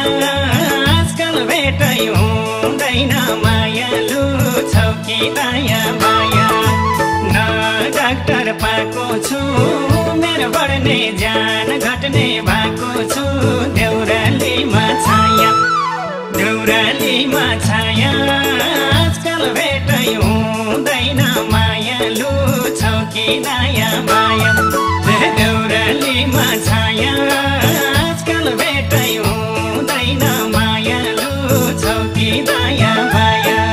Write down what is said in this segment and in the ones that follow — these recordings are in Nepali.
आजकल भेटै हुँदैन मायालु छौ कि दया माया न डाक्टर पाएको छु मेरो बढ्ने ज्यान घट्ने भएको छु देउरालीमा छाया आजकल भेटै हुँदैन मायालु छौ कि दया माया देउरालीमा छाया आजकल भेटै हुँदैन मायालु छौ कि दया माया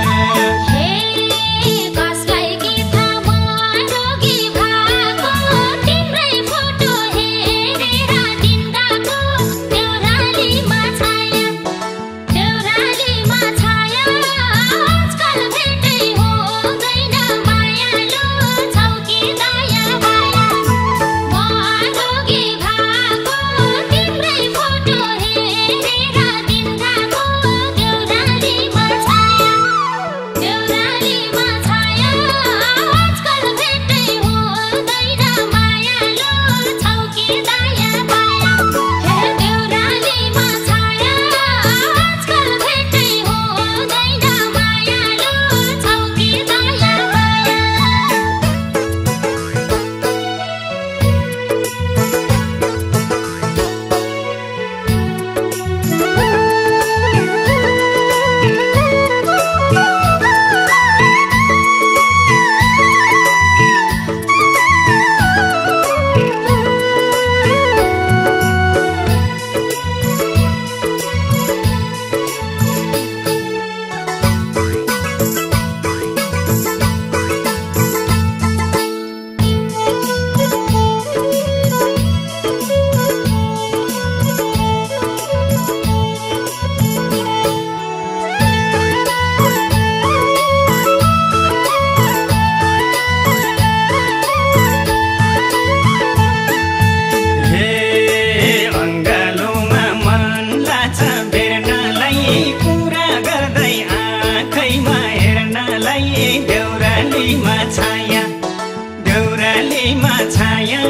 देउरालीमा छाया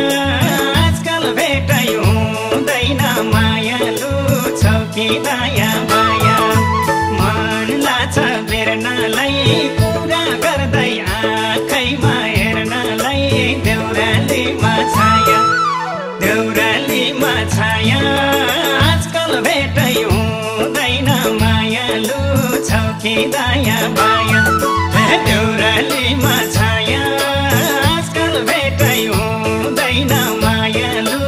आजकल भेटै हुँदैन मायालु छौ कि दया माया मन लाग्छ बेर्नलाई कुरा गर्दै आँखैमा हेर्नलाई देउरालीमा छाया आजकल भेटै हुँदैन मायालु छौ कि दया माया देउरालीमा छाया आजकल भेटै हुँदैन मायालु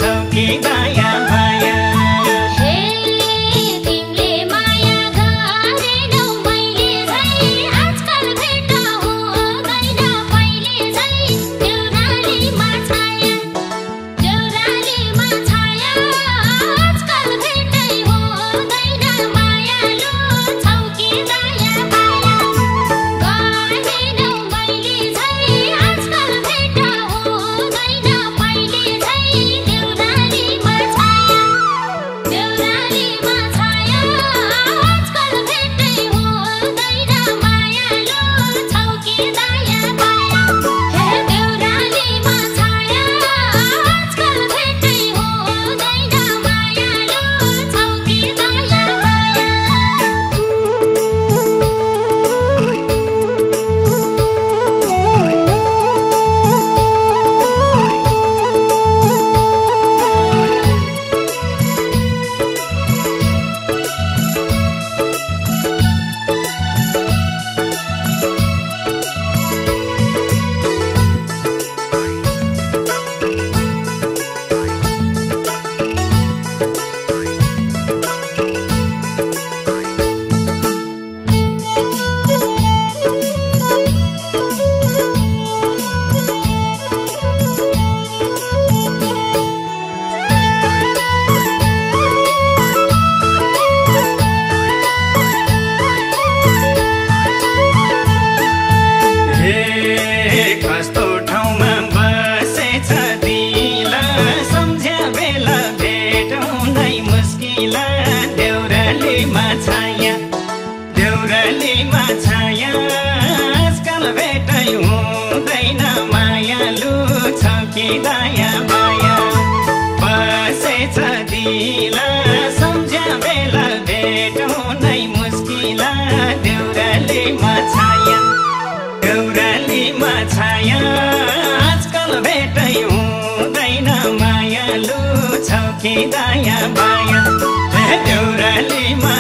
छौ कि दया माया कि दया माया बसेछ दिल सम्झ्या बेला छौ कि दाया बाया देउरालीमा